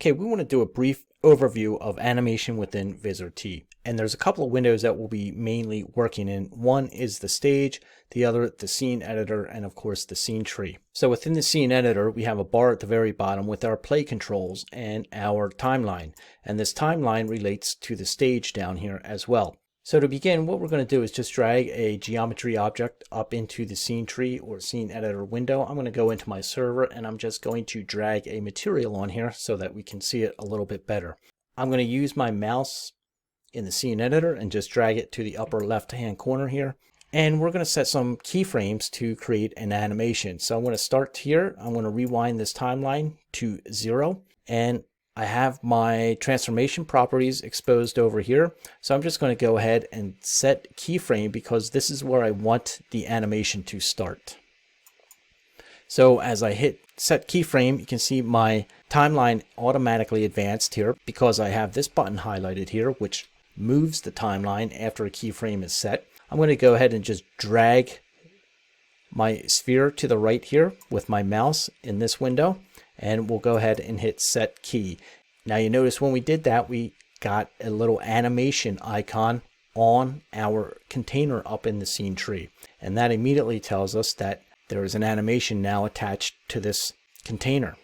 Okay, we want to do a brief overview of animation within Vizrt. And there's a couple of windows that we'll be mainly working in. One is the stage, the other the scene editor, and of course the scene tree. So within the scene editor, we have a bar at the very bottom with our play controls and our timeline. And this timeline relates to the stage down here as well. So to begin, what we're going to do is just drag a geometry object up into the scene tree or scene editor window. I'm going to go into my server and I'm just going to drag a material on here so that we can see it a little bit better. I'm going to use my mouse in the scene editor and just drag it to the upper left hand corner here. And we're going to set some keyframes to create an animation. So I'm going to start here. I'm going to rewind this timeline to 0, and I have my transformation properties exposed over here. So I'm just going to go ahead and set keyframe because this is where I want the animation to start. So as I hit set keyframe, you can see my timeline automatically advanced here because I have this button highlighted here, which moves the timeline after a keyframe is set. I'm going to go ahead and just drag my sphere to the right here with my mouse in this window, and we'll go ahead and hit set key. Now you notice when we did that, we got a little animation icon on our container up in the scene tree, and that immediately tells us that there is an animation now attached to this container.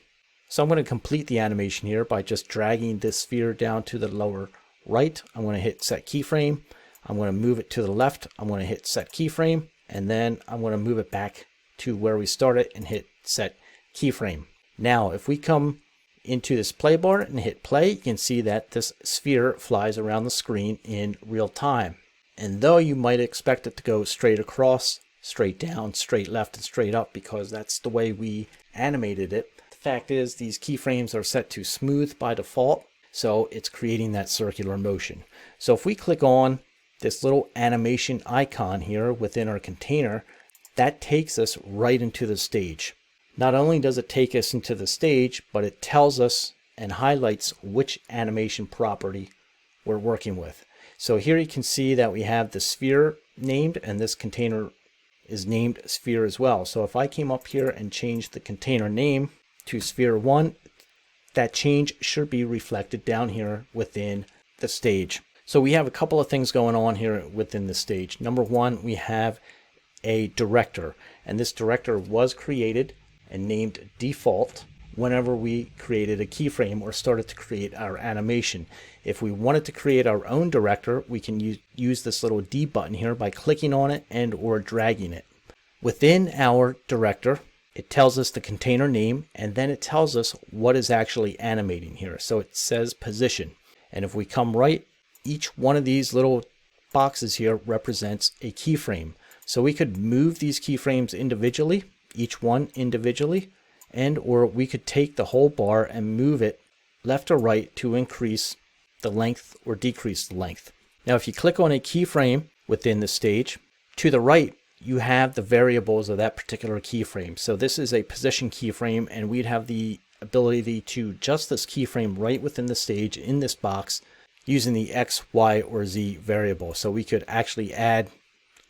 So I'm going to complete the animation here by just dragging this sphere down to the lower right. I'm going to hit set keyframe. I'm going to move it to the left. I'm going to hit set keyframe, and then I'm going to move it back to where we started and hit set keyframe. Now if we come into this play bar and hit play, you can see that this sphere flies around the screen in real time. And though you might expect it to go straight across, straight down, straight left, and straight up because that's the way we animated it, the fact is these keyframes are set to smooth by default, so it's creating that circular motion. So if we click on this little animation icon here within our container, that takes us right into the stage. Not only does it take us into the stage, but it tells us and highlights which animation property we're working with. So here you can see that we have the sphere named, and this container is named sphere as well. So if I came up here and changed the container name to sphere 1, that change should be reflected down here within the stage. So we have a couple of things going on here within the stage. Number one, we have a director, and this director was created and named default whenever we created a keyframe or started to create our animation. If we wanted to create our own director, we can use this little D button here by clicking on it and or dragging it. Within our director, it tells us the container name, and then it tells us what is actually animating here. So it says position, and if we come right, each one of these little boxes here represents a keyframe. So we could move these keyframes individually, each one individually, and or we could take the whole bar and move it left or right to increase the length or decrease the length. Now if you click on a keyframe within the stage, to the right you have the variables of that particular keyframe. So this is a position keyframe, and we'd have the ability to adjust this keyframe right within the stage in this box using the X, Y, or Z variable. So we could actually add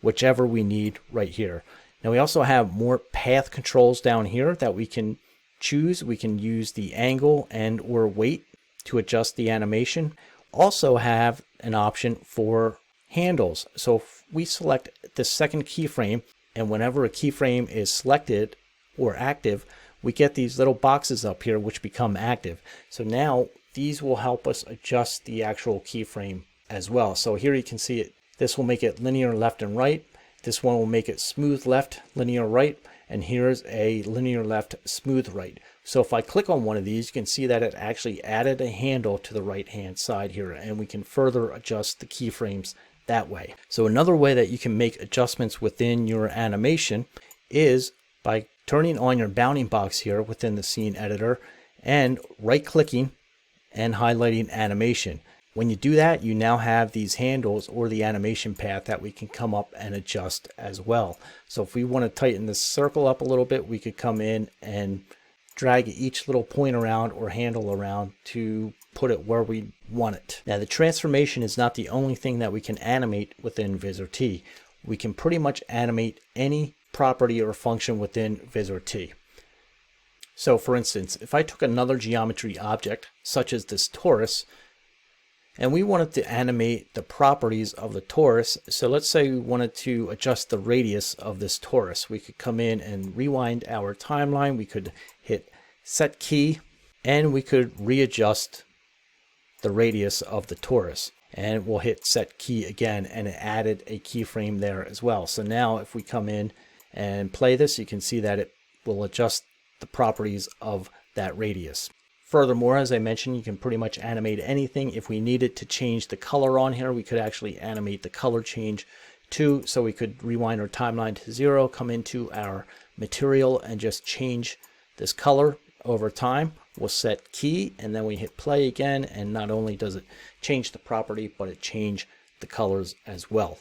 whichever we need right here. Now we also have more path controls down here that we can choose. We can use the angle and or weight to adjust the animation. Also have an option for handles. So if we select the second keyframe, and whenever a keyframe is selected or active, we get these little boxes up here which become active. So now these will help us adjust the actual keyframe as well. So here you can see it. This will make it linear left and right. This one will make it smooth left, linear right, and here's a linear left, smooth right. So if I click on one of these, you can see that it actually added a handle to the right hand side here, and we can further adjust the keyframes that way. So another way that you can make adjustments within your animation is by turning on your bounding box here within the scene editor and right clicking and highlighting animation. When you do that, you now have these handles or the animation path that we can come up and adjust as well. So if we want to tighten this circle up a little bit, we could come in and drag each little point around or handle around to put it where we want it. Now the transformation is not the only thing that we can animate within Vizrt. We can pretty much animate any property or function within Vizrt. So for instance, if I took another geometry object, such as this torus, and we wanted to animate the properties of the torus, so let's say we wanted to adjust the radius of this torus, we could come in and rewind our timeline, we could hit set key, and we could readjust the radius of the torus. And we'll hit set key again, and it added a keyframe there as well. So now if we come in and play this, you can see that it will adjust the properties of that radius. Furthermore, as I mentioned, you can pretty much animate anything. If we needed to change the color on here, we could actually animate the color change too. So we could rewind our timeline to 0, come into our material and just change this color over time. We'll set key and then we hit play again, and not only does it change the property, but it changes the colors as well.